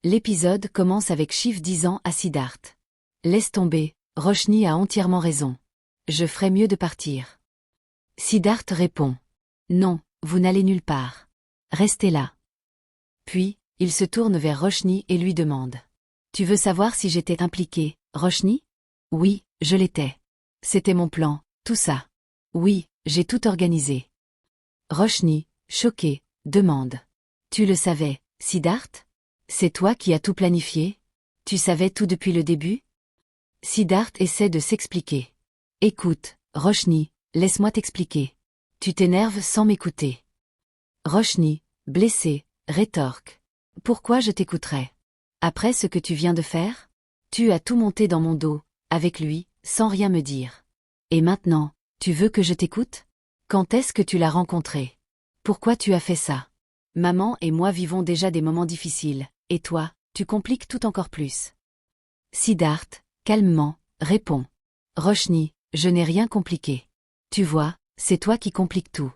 L'épisode commence avec Shiv disant à Siddharth. Laisse tomber, Roshni a entièrement raison. Je ferais mieux de partir. Siddharth répond. Non, vous n'allez nulle part. Restez là. Puis, il se tourne vers Roshni et lui demande. Tu veux savoir si j'étais impliqué, Roshni? Oui, je l'étais. C'était mon plan, tout ça. Oui, j'ai tout organisé. Roshni, choqué, demande. Tu le savais, Siddharth? C'est toi qui as tout planifié? Tu savais tout depuis le début? Siddharth essaie de s'expliquer. Écoute, Roshni, laisse-moi t'expliquer. Tu t'énerves sans m'écouter. Roshni, blessé, rétorque. Pourquoi je t'écouterais? Après ce que tu viens de faire? Tu as tout monté dans mon dos, avec lui, sans rien me dire. Et maintenant, tu veux que je t'écoute? Quand est-ce que tu l'as rencontré? Pourquoi tu as fait ça? Maman et moi vivons déjà des moments difficiles, et toi, tu compliques tout encore plus. Siddharth, calmement, répond. Roshni, je n'ai rien compliqué. Tu vois, c'est toi qui compliques tout.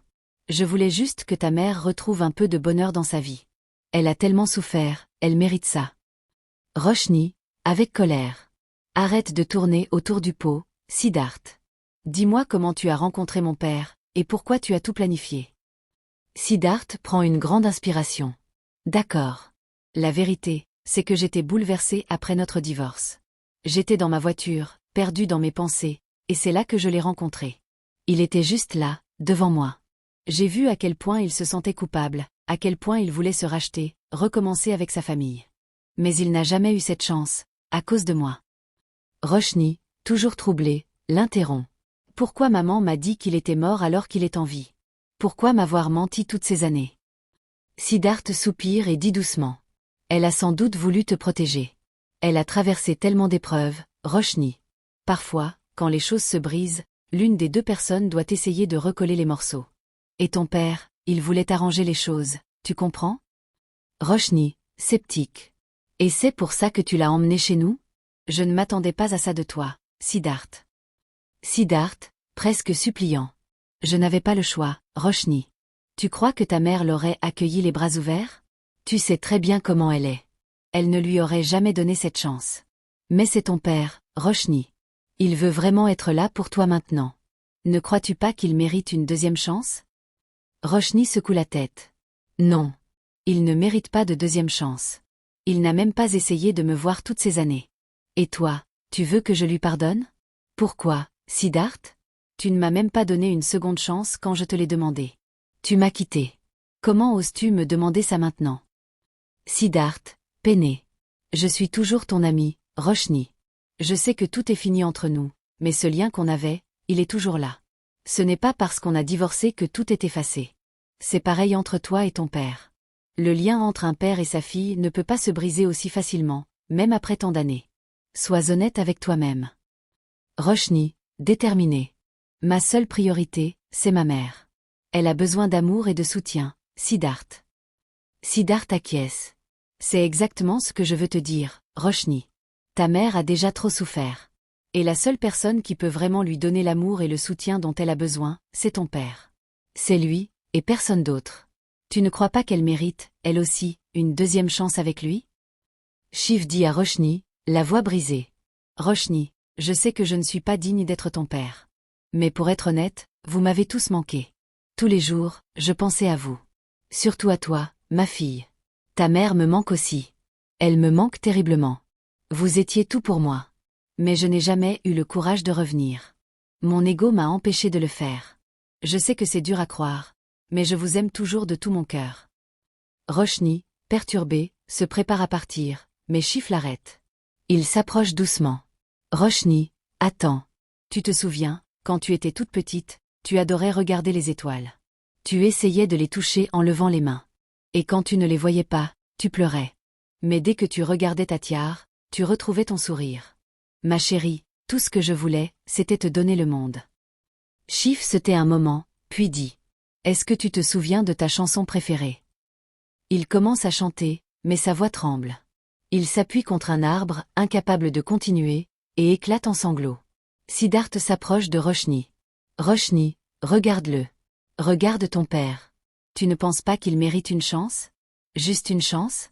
Je voulais juste que ta mère retrouve un peu de bonheur dans sa vie. Elle a tellement souffert, elle mérite ça. Roshni, avec colère. Arrête de tourner autour du pot, Siddharth. Dis-moi comment tu as rencontré mon père, et pourquoi tu as tout planifié. Siddharth prend une grande inspiration. D'accord. La vérité, c'est que j'étais bouleversé après notre divorce. J'étais dans ma voiture, perdu dans mes pensées, et c'est là que je l'ai rencontré. Il était juste là, devant moi. J'ai vu à quel point il se sentait coupable, à quel point il voulait se racheter, recommencer avec sa famille. Mais il n'a jamais eu cette chance, à cause de moi. Roshni, toujours troublé, l'interrompt. Pourquoi maman m'a dit qu'il était mort alors qu'il est en vie? Pourquoi m'avoir menti toutes ces années? Siddharth soupire et dit doucement. Elle a sans doute voulu te protéger. Elle a traversé tellement d'épreuves, Roshni. Parfois, quand les choses se brisent, l'une des deux personnes doit essayer de recoller les morceaux. Et ton père, il voulait arranger les choses, tu comprends? Roshni, sceptique. Et c'est pour ça que tu l'as emmené chez nous? Je ne m'attendais pas à ça de toi, Siddharth. Siddharth, presque suppliant. Je n'avais pas le choix, Roshni. Tu crois que ta mère l'aurait accueilli les bras ouverts? Tu sais très bien comment elle est. Elle ne lui aurait jamais donné cette chance. Mais c'est ton père, Roshni. Il veut vraiment être là pour toi maintenant. Ne crois-tu pas qu'il mérite une deuxième chance? Roshni secoue la tête. Non. Il ne mérite pas de deuxième chance. Il n'a même pas essayé de me voir toutes ces années. Et toi, tu veux que je lui pardonne? Pourquoi, Siddharth? Tu ne m'as même pas donné une seconde chance quand je te l'ai demandé. Tu m'as quitté. Comment oses-tu me demander ça maintenant? Siddharth, peiné. Je suis toujours ton ami, Roshni. Je sais que tout est fini entre nous, mais ce lien qu'on avait, il est toujours là. Ce n'est pas parce qu'on a divorcé que tout est effacé. C'est pareil entre toi et ton père. Le lien entre un père et sa fille ne peut pas se briser aussi facilement, même après tant d'années. Sois honnête avec toi-même. Roshni, déterminé. Ma seule priorité, c'est ma mère. Elle a besoin d'amour et de soutien, Siddharth. Siddharth acquiesce. C'est exactement ce que je veux te dire, Roshni. Ta mère a déjà trop souffert. Et la seule personne qui peut vraiment lui donner l'amour et le soutien dont elle a besoin, c'est ton père. C'est lui, et personne d'autre. Tu ne crois pas qu'elle mérite, elle aussi, une deuxième chance avec lui? Shiv dit à Roshni, la voix brisée. Roshni, je sais que je ne suis pas digne d'être ton père. Mais pour être honnête, vous m'avez tous manqué. Tous les jours, je pensais à vous. Surtout à toi, ma fille. Ta mère me manque aussi. Elle me manque terriblement. Vous étiez tout pour moi. Mais je n'ai jamais eu le courage de revenir. Mon ego m'a empêché de le faire. Je sais que c'est dur à croire, mais je vous aime toujours de tout mon cœur. Roshni, perturbé, se prépare à partir, mais Shiv l'arrête. Il s'approche doucement. Roshni, attends. Tu te souviens, quand tu étais toute petite, tu adorais regarder les étoiles. Tu essayais de les toucher en levant les mains. Et quand tu ne les voyais pas, tu pleurais. Mais dès que tu regardais ta tiare, tu retrouvais ton sourire. Ma chérie, tout ce que je voulais, c'était te donner le monde. Shiv se tait un moment, puis dit. Est-ce que tu te souviens de ta chanson préférée? Il commence à chanter, mais sa voix tremble. Il s'appuie contre un arbre, incapable de continuer, et éclate en sanglots. Siddharth s'approche de Roshni. Roshni, regarde-le. Regarde ton père. Tu ne penses pas qu'il mérite une chance? Juste une chance?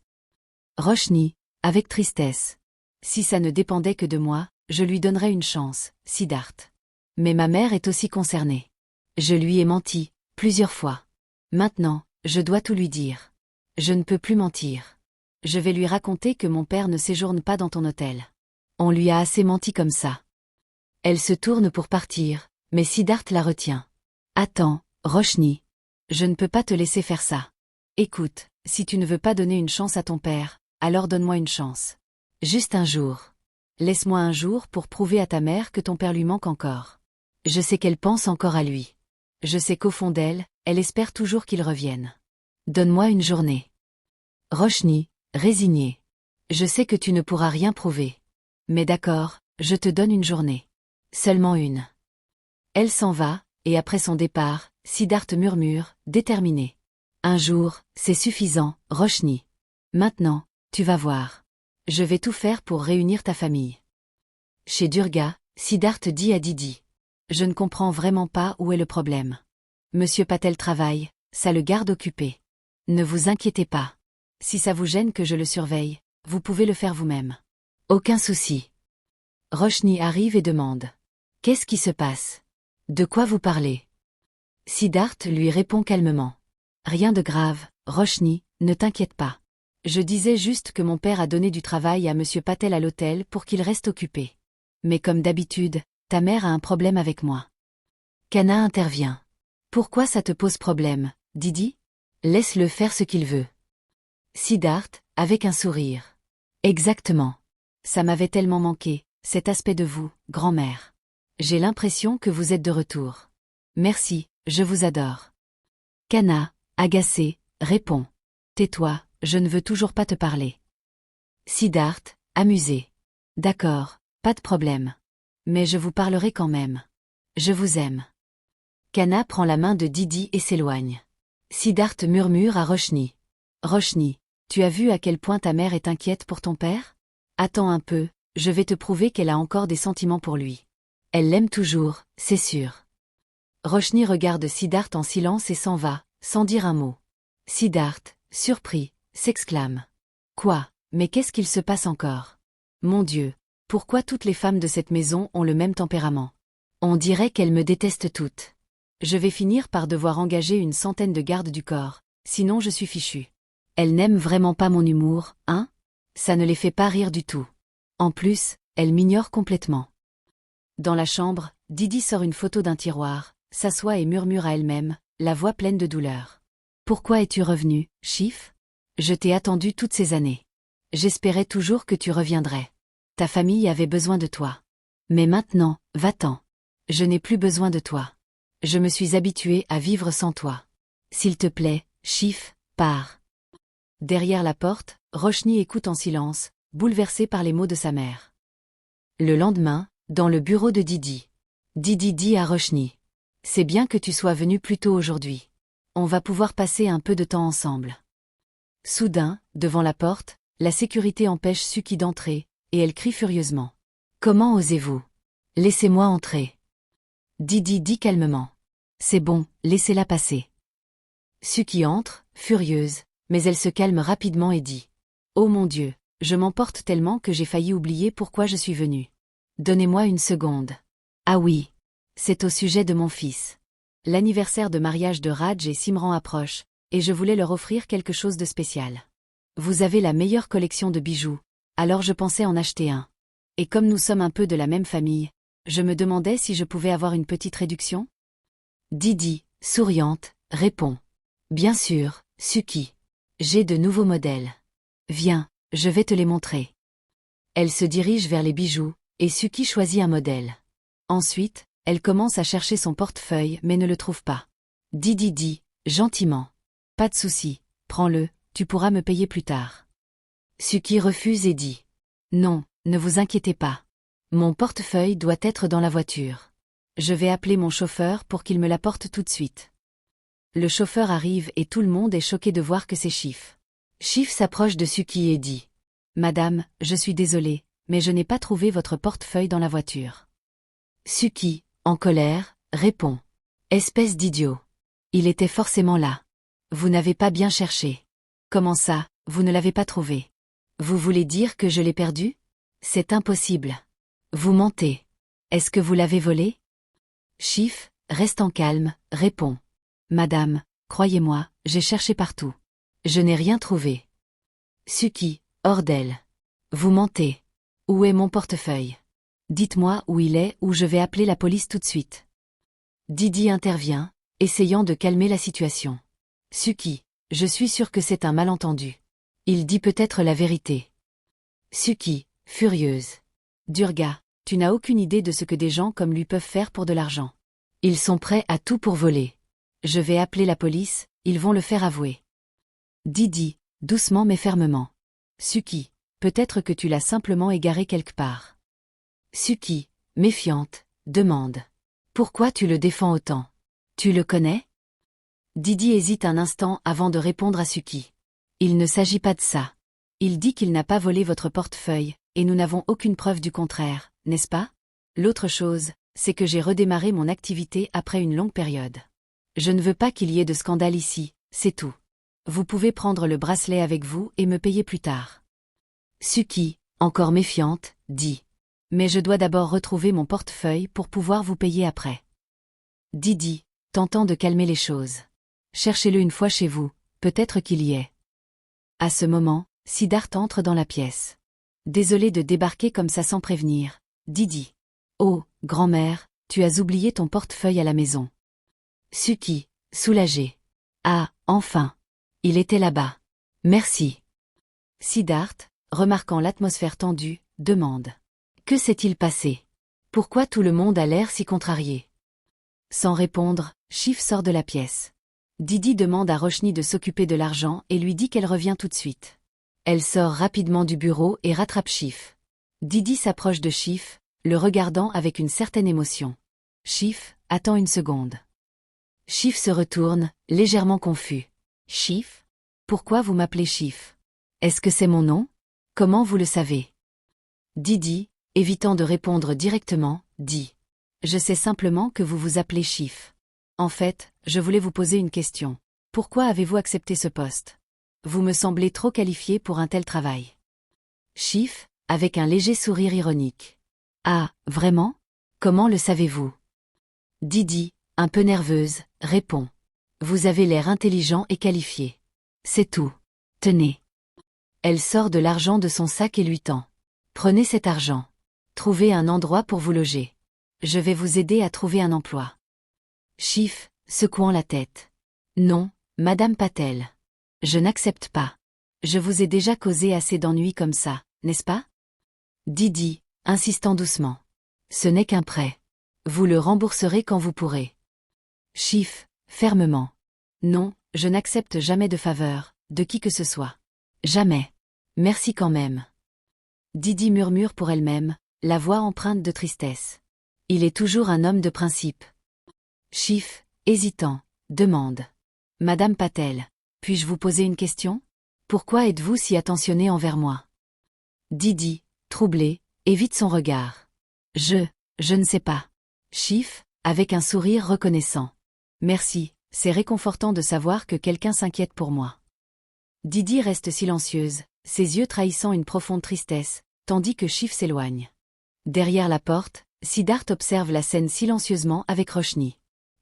Roshni, avec tristesse. Si ça ne dépendait que de moi, je lui donnerais une chance, Siddharth. Mais ma mère est aussi concernée. Je lui ai menti, plusieurs fois. Maintenant, je dois tout lui dire. Je ne peux plus mentir. Je vais lui raconter que mon père ne séjourne pas dans ton hôtel. On lui a assez menti comme ça. Elle se tourne pour partir, mais Siddharth la retient. Attends, Roshni. Je ne peux pas te laisser faire ça. Écoute, si tu ne veux pas donner une chance à ton père, alors donne-moi une chance. Juste un jour. Laisse-moi un jour pour prouver à ta mère que ton père lui manque encore. Je sais qu'elle pense encore à lui. Je sais qu'au fond d'elle, elle espère toujours qu'il revienne. Donne-moi une journée. Roshni, résignée. Je sais que tu ne pourras rien prouver. Mais d'accord, je te donne une journée. Seulement une. Elle s'en va, et après son départ, Siddharth murmure, déterminé. Un jour, c'est suffisant, Roshni. Maintenant, tu vas voir. Je vais tout faire pour réunir ta famille. Chez Durga, Siddharth dit à Didi. Je ne comprends vraiment pas où est le problème. Monsieur Patel travaille, ça le garde occupé. Ne vous inquiétez pas. Si ça vous gêne que je le surveille, vous pouvez le faire vous-même. Aucun souci. Roshni arrive et demande. Qu'est-ce qui se passe? De quoi vous parlez? Siddharth lui répond calmement. Rien de grave, Roshni, ne t'inquiète pas. Je disais juste que mon père a donné du travail à monsieur Patel à l'hôtel pour qu'il reste occupé. Mais comme d'habitude, ta mère a un problème avec moi. Kanna intervient. Pourquoi ça te pose problème, Didi? Laisse-le faire ce qu'il veut. Siddharth, avec un sourire. Exactement. Ça m'avait tellement manqué, cet aspect de vous, grand-mère. J'ai l'impression que vous êtes de retour. Merci, je vous adore. Kanna, agacé, répond. Tais-toi, je ne veux toujours pas te parler. Siddharth, amusé. D'accord, pas de problème. Mais je vous parlerai quand même. Je vous aime. Kanna prend la main de Didi et s'éloigne. Siddharth murmure à Roshni. Roshni, tu as vu à quel point ta mère est inquiète pour ton père? Attends un peu, je vais te prouver qu'elle a encore des sentiments pour lui. Elle l'aime toujours, c'est sûr. Roshni regarde Siddharth en silence et s'en va, sans dire un mot. Siddharth, surpris, s'exclame. Quoi, mais qu'est-ce qu'il se passe encore? Mon Dieu, pourquoi toutes les femmes de cette maison ont le même tempérament? On dirait qu'elles me détestent toutes. Je vais finir par devoir engager une centaine de gardes du corps, sinon je suis fichu. Elles n'aiment vraiment pas mon humour, hein? Ça ne les fait pas rire du tout. En plus, elles m'ignorent complètement. Dans la chambre, Didi sort une photo d'un tiroir, s'assoit et murmure à elle-même, la voix pleine de douleur. Pourquoi es-tu revenu, Chif? Je t'ai attendu toutes ces années. J'espérais toujours que tu reviendrais. Ta famille avait besoin de toi. Mais maintenant, va-t'en. Je n'ai plus besoin de toi. Je me suis habituée à vivre sans toi. S'il te plaît, Chif, pars. Derrière la porte, Roshni écoute en silence, bouleversée par les mots de sa mère. Le lendemain, dans le bureau de Didi. Didi dit à Roshni. C'est bien que tu sois venu plus tôt aujourd'hui. On va pouvoir passer un peu de temps ensemble. Soudain, devant la porte, la sécurité empêche Suki d'entrer, et elle crie furieusement. Comment osez-vous? Laissez-moi entrer. Didi dit calmement. C'est bon, laissez-la passer. Suki entre, furieuse, mais elle se calme rapidement et dit. Oh mon Dieu, je m'emporte tellement que j'ai failli oublier pourquoi je suis venue. Donnez-moi une seconde. Ah oui. C'est au sujet de mon fils. L'anniversaire de mariage de Raj et Simran approche, et je voulais leur offrir quelque chose de spécial. Vous avez la meilleure collection de bijoux, alors je pensais en acheter un. Et comme nous sommes un peu de la même famille, je me demandais si je pouvais avoir une petite réduction? Didi, souriante, répond. Bien sûr, Suki. J'ai de nouveaux modèles. Viens, je vais te les montrer. Elle se dirige vers les bijoux, et Suki choisit un modèle. Ensuite, elle commence à chercher son portefeuille mais ne le trouve pas. Didi dit, gentiment. Pas de souci, prends-le, tu pourras me payer plus tard. Suki refuse et dit. Non, ne vous inquiétez pas. Mon portefeuille doit être dans la voiture. Je vais appeler mon chauffeur pour qu'il me l'apporte tout de suite. Le chauffeur arrive et tout le monde est choqué de voir que c'est Chif. Chif s'approche de Suki et dit. Madame, je suis désolé, mais je n'ai pas trouvé votre portefeuille dans la voiture. Suki, en colère, répond. Espèce d'idiot. Il était forcément là. Vous n'avez pas bien cherché. Comment ça, vous ne l'avez pas trouvé? Vous voulez dire que je l'ai perdu? C'est impossible. Vous mentez. Est-ce que vous l'avez volé? Chif, restant calme, répond. Madame, croyez-moi, j'ai cherché partout. Je n'ai rien trouvé. Suki, hors d'elle. Vous mentez. Où est mon portefeuille? Dites-moi où il est ou je vais appeler la police tout de suite. Didi intervient, essayant de calmer la situation. Suki, je suis sûre que c'est un malentendu. Il dit peut-être la vérité. Suki, furieuse. Durga, tu n'as aucune idée de ce que des gens comme lui peuvent faire pour de l'argent. Ils sont prêts à tout pour voler. Je vais appeler la police, ils vont le faire avouer. Didi, doucement mais fermement. Suki, peut-être que tu l'as simplement égaré quelque part. Suki, méfiante, demande. Pourquoi tu le défends autant? Tu le connais? Didi hésite un instant avant de répondre à Suki. Il ne s'agit pas de ça. Il dit qu'il n'a pas volé votre portefeuille, et nous n'avons aucune preuve du contraire, n'est-ce pas? L'autre chose, c'est que j'ai redémarré mon activité après une longue période. Je ne veux pas qu'il y ait de scandale ici, c'est tout. Vous pouvez prendre le bracelet avec vous et me payer plus tard. Suki, encore méfiante, dit. Mais je dois d'abord retrouver mon portefeuille pour pouvoir vous payer après. Didi, tentant de calmer les choses. Cherchez-le une fois chez vous, peut-être qu'il y est. À ce moment, Siddharth entre dans la pièce. Désolé de débarquer comme ça sans prévenir, Didi. Oh, grand-mère, tu as oublié ton portefeuille à la maison. Suki, soulagé. Ah, enfin. Il était là-bas. Merci. Siddharth, remarquant l'atmosphère tendue, demande. Que s'est-il passé? Pourquoi tout le monde a l'air si contrarié? Sans répondre, Chif sort de la pièce. Didi demande à Roshni de s'occuper de l'argent et lui dit qu'elle revient tout de suite. Elle sort rapidement du bureau et rattrape Chif. Didi s'approche de Chif, le regardant avec une certaine émotion. Chif, attends une seconde. Chif se retourne, légèrement confus. Chif? Pourquoi vous m'appelez Chif? Est-ce que c'est mon nom? Comment vous le savez? Didi, évitant de répondre directement, dit. Je sais simplement que vous vous appelez Chif. En fait, je voulais vous poser une question. Pourquoi avez-vous accepté ce poste? Vous me semblez trop qualifié pour un tel travail. Chif, avec un léger sourire ironique. Ah, vraiment? Comment le savez-vous? Didi, un peu nerveuse, répond. Vous avez l'air intelligent et qualifié. C'est tout. Tenez. Elle sort de l'argent de son sac et lui tend. Prenez cet argent. Trouvez un endroit pour vous loger. Je vais vous aider à trouver un emploi. Chif, secouant la tête. Non, Madame Patel. Je n'accepte pas. Je vous ai déjà causé assez d'ennuis comme ça, n'est-ce pas? Didi, insistant doucement. Ce n'est qu'un prêt. Vous le rembourserez quand vous pourrez. Chif, fermement. Non, je n'accepte jamais de faveur, de qui que ce soit. Jamais. Merci quand même. Didi murmure pour elle-même, la voix empreinte de tristesse. Il est toujours un homme de principe. Chif, hésitant, demande. Madame Patel, puis-je vous poser une question? Pourquoi êtes-vous si attentionnée envers moi? Didi, troublé, évite son regard. Je ne sais pas. Chif, avec un sourire reconnaissant. Merci, c'est réconfortant de savoir que quelqu'un s'inquiète pour moi. Didi reste silencieuse, ses yeux trahissant une profonde tristesse, tandis que Chif s'éloigne. Derrière la porte, Siddharth observe la scène silencieusement avec Roshni.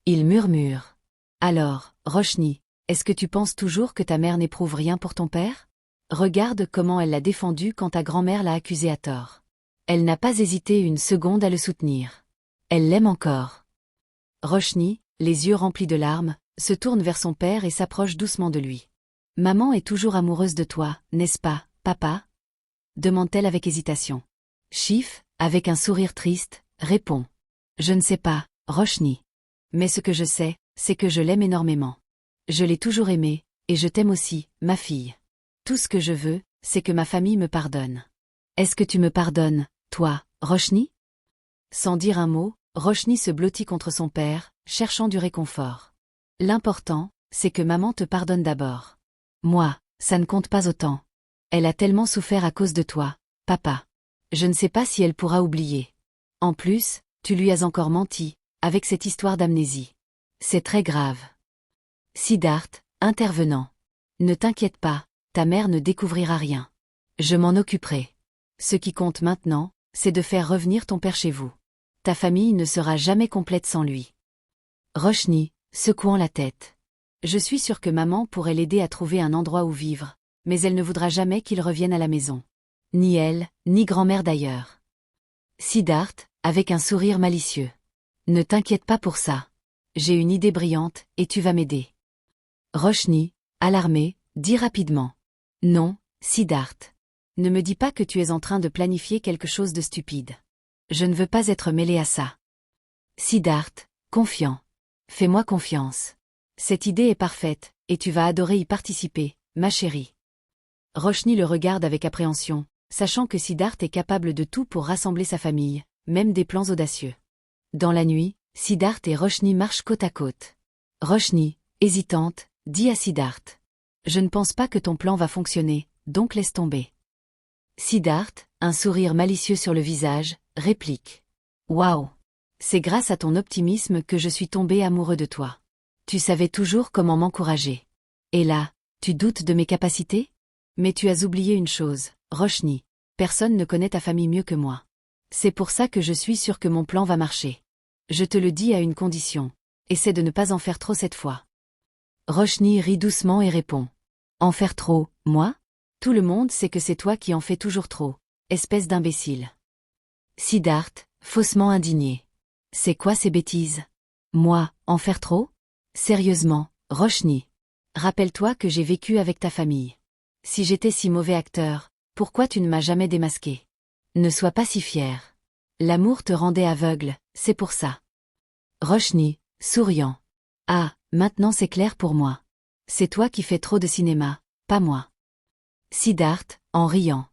Il murmure. Alors, Roshni, est-ce que tu penses toujours que ta mère n'éprouve rien pour ton père? Regarde comment elle l'a défendu quand ta grand-mère l'a accusé à tort. Elle n'a pas hésité une seconde à le soutenir. Elle l'aime encore. Roshni, les yeux remplis de larmes, se tourne vers son père et s'approche doucement de lui. Maman est toujours amoureuse de toi, n'est-ce pas, papa? Demande-t-elle avec hésitation. Chif, avec un sourire triste, répond. Je ne sais pas, Roshni. Mais ce que je sais, c'est que je l'aime énormément. Je l'ai toujours aimé, et je t'aime aussi, ma fille. Tout ce que je veux, c'est que ma famille me pardonne. Est-ce que tu me pardonnes, toi, Roshni? Sans dire un mot, Roshni se blottit contre son père, cherchant du réconfort. L'important, c'est que maman te pardonne d'abord. Moi, ça ne compte pas autant. Elle a tellement souffert à cause de toi, papa. Je ne sais pas si elle pourra oublier. En plus, tu lui as encore menti, avec cette histoire d'amnésie. C'est très grave. Siddharth, intervenant. Ne t'inquiète pas, ta mère ne découvrira rien. Je m'en occuperai. Ce qui compte maintenant, c'est de faire revenir ton père chez vous. Ta famille ne sera jamais complète sans lui. Roshni, secouant la tête. Je suis sûre que maman pourrait l'aider à trouver un endroit où vivre, mais elle ne voudra jamais qu'il revienne à la maison. Ni elle, ni grand-mère d'ailleurs. Siddharth, avec un sourire malicieux. Ne t'inquiète pas pour ça. J'ai une idée brillante, et tu vas m'aider. Roshni, alarmée, dit rapidement. Non, Siddharth. Ne me dis pas que tu es en train de planifier quelque chose de stupide. Je ne veux pas être mêlée à ça. Siddharth, confiant. Fais-moi confiance. Cette idée est parfaite, et tu vas adorer y participer, ma chérie. Roshni le regarde avec appréhension, sachant que Siddharth est capable de tout pour rassembler sa famille, même des plans audacieux. Dans la nuit, Siddharth et Roshni marchent côte à côte. Roshni, hésitante, dit à Siddharth. Je ne pense pas que ton plan va fonctionner, donc laisse tomber. Siddharth, un sourire malicieux sur le visage, réplique. Waouh! C'est grâce à ton optimisme que je suis tombé amoureux de toi. Tu savais toujours comment m'encourager. Et là, tu doutes de mes capacités? Mais tu as oublié une chose, Roshni. Personne ne connaît ta famille mieux que moi. C'est pour ça que je suis sûre que mon plan va marcher. Je te le dis à une condition. Essaie de ne pas en faire trop cette fois. Roshni rit doucement et répond. En faire trop, moi? Tout le monde sait que c'est toi qui en fais toujours trop, espèce d'imbécile. Siddharth, faussement indigné. C'est quoi ces bêtises? Moi, en faire trop? Sérieusement, Roshni. Rappelle-toi que j'ai vécu avec ta famille. Si j'étais si mauvais acteur, pourquoi tu ne m'as jamais démasqué? Ne sois pas si fier. L'amour te rendait aveugle, c'est pour ça. Roshni, souriant. Ah, maintenant c'est clair pour moi. C'est toi qui fais trop de cinéma, pas moi. Siddharth, en riant.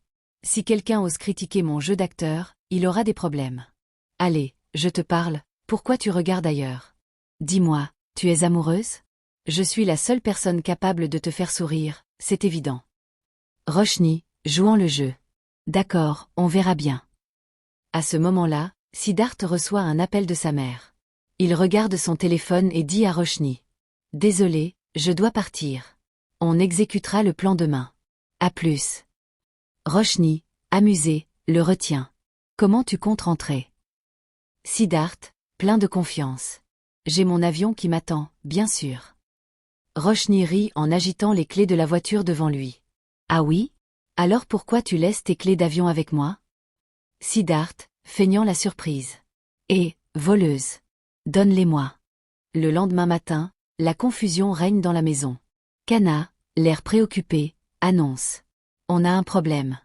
Si quelqu'un ose critiquer mon jeu d'acteur, il aura des problèmes. Allez, je te parle, pourquoi tu regardes ailleurs? Dis-moi, tu es amoureuse? Je suis la seule personne capable de te faire sourire, c'est évident. Roshni, jouant le jeu. D'accord, on verra bien. À ce moment-là, Siddharth reçoit un appel de sa mère. Il regarde son téléphone et dit à Roshni. Désolé, je dois partir. On exécutera le plan demain. À plus. Roshni, amusé, le retient. Comment tu comptes rentrer? Siddharth, plein de confiance. J'ai mon avion qui m'attend, bien sûr. Roshni rit en agitant les clés de la voiture devant lui. Ah oui? Alors pourquoi tu laisses tes clés d'avion avec moi? Siddharth, feignant la surprise. Voleuse. Donne-les-moi. Le lendemain matin, la confusion règne dans la maison. Kanna, l'air préoccupé, annonce. On a un problème.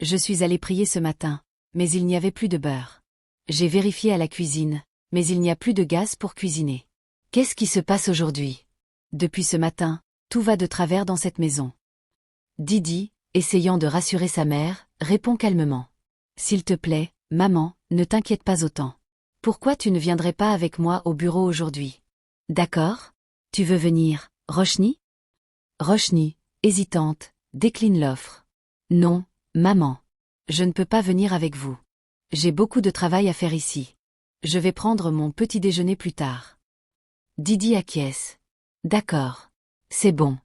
Je suis allé prier ce matin, mais il n'y avait plus de beurre. J'ai vérifié à la cuisine, mais il n'y a plus de gaz pour cuisiner. Qu'est-ce qui se passe aujourd'hui? Depuis ce matin, tout va de travers dans cette maison. Didi, essayant de rassurer sa mère, répond calmement. S'il te plaît, maman, ne t'inquiète pas autant. Pourquoi tu ne viendrais pas avec moi au bureau aujourd'hui? D'accord? Tu veux venir, Roshni? Roshni, hésitante, décline l'offre. Non, maman. Je ne peux pas venir avec vous. J'ai beaucoup de travail à faire ici. Je vais prendre mon petit déjeuner plus tard. Didi acquiesce. D'accord. C'est bon.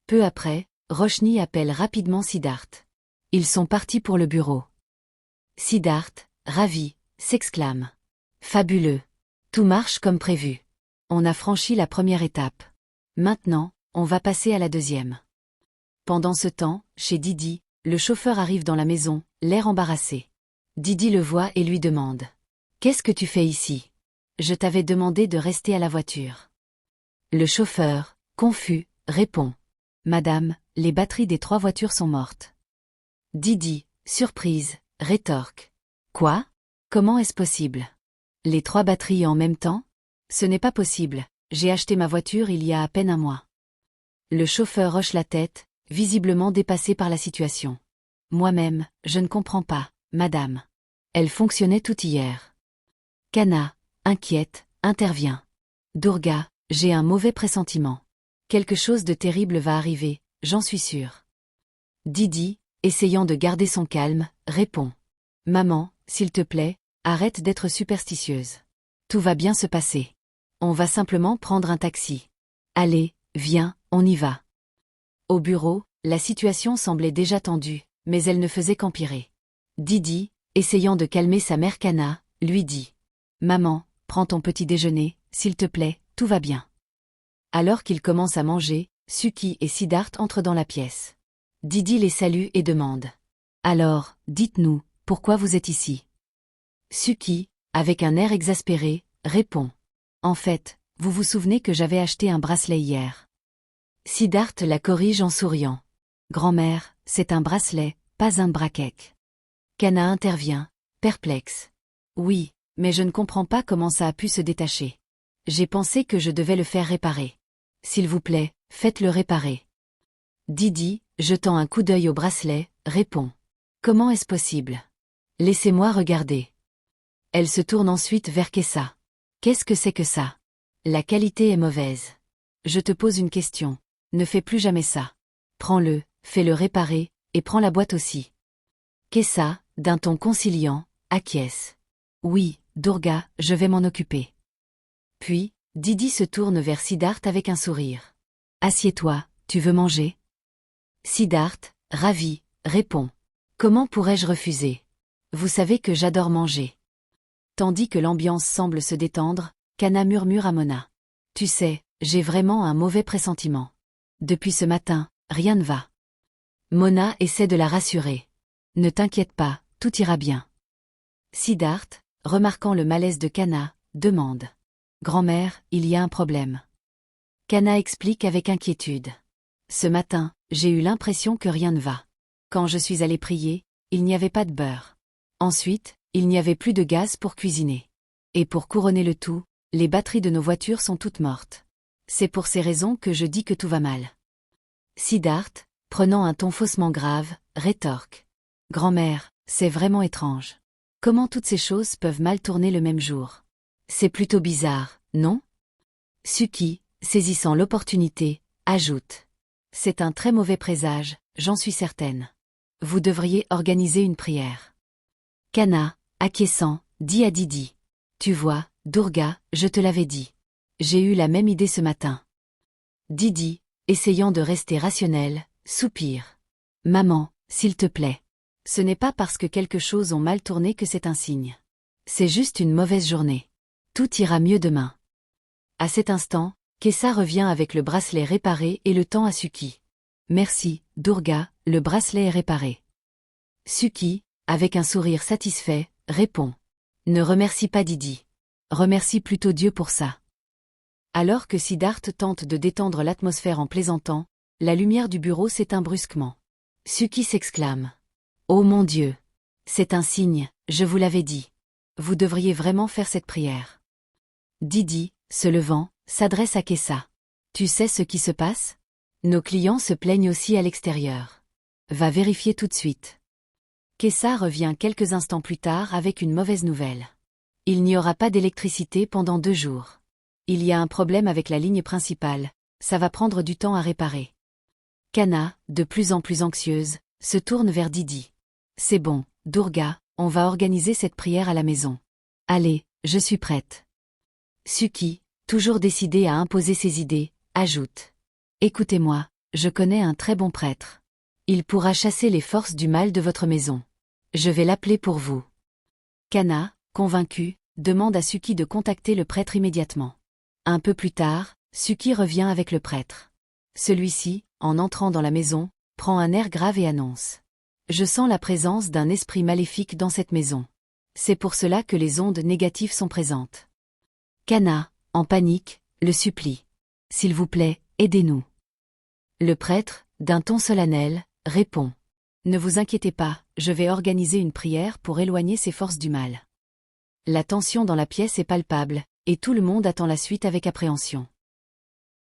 Peu après, Roshni appelle rapidement Siddharth. Ils sont partis pour le bureau. Siddharth, ravi, s'exclame. Fabuleux. Tout marche comme prévu. On a franchi la première étape. Maintenant, on va passer à la deuxième. Pendant ce temps, chez Didi, le chauffeur arrive dans la maison, l'air embarrassé. Didi le voit et lui demande. Qu'est-ce que tu fais ici? Je t'avais demandé de rester à la voiture. Le chauffeur, confus, répond. Madame, les batteries des 3 voitures sont mortes. Didi, surprise, rétorque. Quoi? Comment est-ce possible? Les 3 batteries en même temps? Ce n'est pas possible, j'ai acheté ma voiture il y a à peine un mois. Le chauffeur hoche la tête, visiblement dépassé par la situation. Moi-même, je ne comprends pas, madame. Elle fonctionnait tout hier. Kanna, inquiète, intervient. Durga, j'ai un mauvais pressentiment. Quelque chose de terrible va arriver, j'en suis sûre. Didi, essayant de garder son calme, répond. Maman, s'il te plaît, arrête d'être superstitieuse. Tout va bien se passer. On va simplement prendre un taxi. Allez, viens, on y va. Au bureau, la situation semblait déjà tendue, mais elle ne faisait qu'empirer. Didi, essayant de calmer sa mère Kana, lui dit « Maman, prends ton petit déjeuner, s'il te plaît, tout va bien. » Alors qu'ils commencent à manger, Suki et Siddharth entrent dans la pièce. Didi les salue et demande « Alors, dites-nous, pourquoi vous êtes ici ?» Suki, avec un air exaspéré, répond « En fait, vous vous souvenez que j'avais acheté un bracelet hier ?» Siddharth la corrige en souriant. « Grand-mère, c'est un bracelet, pas un braquec. » Kana intervient, perplexe. « Oui, mais je ne comprends pas comment ça a pu se détacher. J'ai pensé que je devais le faire réparer. S'il vous plaît, faites-le réparer. » Didi, jetant un coup d'œil au bracelet, répond « Comment est-ce possible? Laissez-moi regarder. » Elle se tourne ensuite vers Kessa. « Qu'est-ce que c'est que ça? La qualité est mauvaise. Je te pose une question. Ne fais plus jamais ça. Prends-le, fais-le réparer, et prends la boîte aussi. » Kessa, d'un ton conciliant, acquiesce. « Oui, Durga, je vais m'en occuper. » Puis, Didi se tourne vers Siddharth avec un sourire. « Assieds-toi, tu veux manger ?» Siddharth, ravi, répond. « Comment pourrais-je refuser? Vous savez que j'adore manger. » Tandis que l'ambiance semble se détendre, Kana murmure à Mona. « Tu sais, j'ai vraiment un mauvais pressentiment. Depuis ce matin, rien ne va. » Mona essaie de la rassurer. « Ne t'inquiète pas, tout ira bien. » Siddharth, remarquant le malaise de Kana, demande. « Grand-mère, il y a un problème. » Kana explique avec inquiétude. « Ce matin, j'ai eu l'impression que rien ne va. Quand je suis allée prier, il n'y avait pas de beurre. Ensuite, il n'y avait plus de gaz pour cuisiner. Et pour couronner le tout, les batteries de nos voitures sont toutes mortes. C'est pour ces raisons que je dis que tout va mal. » Siddharth, prenant un ton faussement grave, rétorque. « Grand-mère, c'est vraiment étrange. Comment toutes ces choses peuvent mal tourner le même jour? C'est plutôt bizarre, non ?» Suki, saisissant l'opportunité, ajoute. « C'est un très mauvais présage, j'en suis certaine. Vous devriez organiser une prière. » Kana, acquiesçant, dit à Didi. « Tu vois, Durga, je te l'avais dit. J'ai eu la même idée ce matin. » Didi, essayant de rester rationnel, soupire. « Maman, s'il te plaît. Ce n'est pas parce que quelque chose ont mal tourné que c'est un signe. C'est juste une mauvaise journée. Tout ira mieux demain. » À cet instant, Kessa revient avec le bracelet réparé et le tend à Suki. « Merci, Durga, le bracelet est réparé. » Suki, avec un sourire satisfait, répond. « Ne remercie pas Didi. Remercie plutôt Dieu pour ça. » Alors que Siddharth tente de détendre l'atmosphère en plaisantant, la lumière du bureau s'éteint brusquement. Suki s'exclame. « Oh mon Dieu! C'est un signe, je vous l'avais dit. Vous devriez vraiment faire cette prière. » Didi, se levant, s'adresse à Kessa. « Tu sais ce qui se passe? Nos clients se plaignent aussi à l'extérieur. Va vérifier tout de suite. » Kessa revient quelques instants plus tard avec une mauvaise nouvelle. Il n'y aura pas d'électricité pendant 2 jours. Il y a un problème avec la ligne principale, ça va prendre du temps à réparer. Kana, de plus en plus anxieuse, se tourne vers Didi. « C'est bon, Durga, on va organiser cette prière à la maison. Allez, je suis prête. » Suki, toujours décidée à imposer ses idées, ajoute. « Écoutez-moi, je connais un très bon prêtre. Il pourra chasser les forces du mal de votre maison. Je vais l'appeler pour vous. » Kana, convaincu, demande à Suki de contacter le prêtre immédiatement. Un peu plus tard, Suki revient avec le prêtre. Celui-ci, en entrant dans la maison, prend un air grave et annonce. « Je sens la présence d'un esprit maléfique dans cette maison. C'est pour cela que les ondes négatives sont présentes. » Kana, en panique, le supplie. « S'il vous plaît, aidez-nous. » Le prêtre, d'un ton solennel, répond. « Ne vous inquiétez pas, je vais organiser une prière pour éloigner ces forces du mal. » La tension dans la pièce est palpable, et tout le monde attend la suite avec appréhension.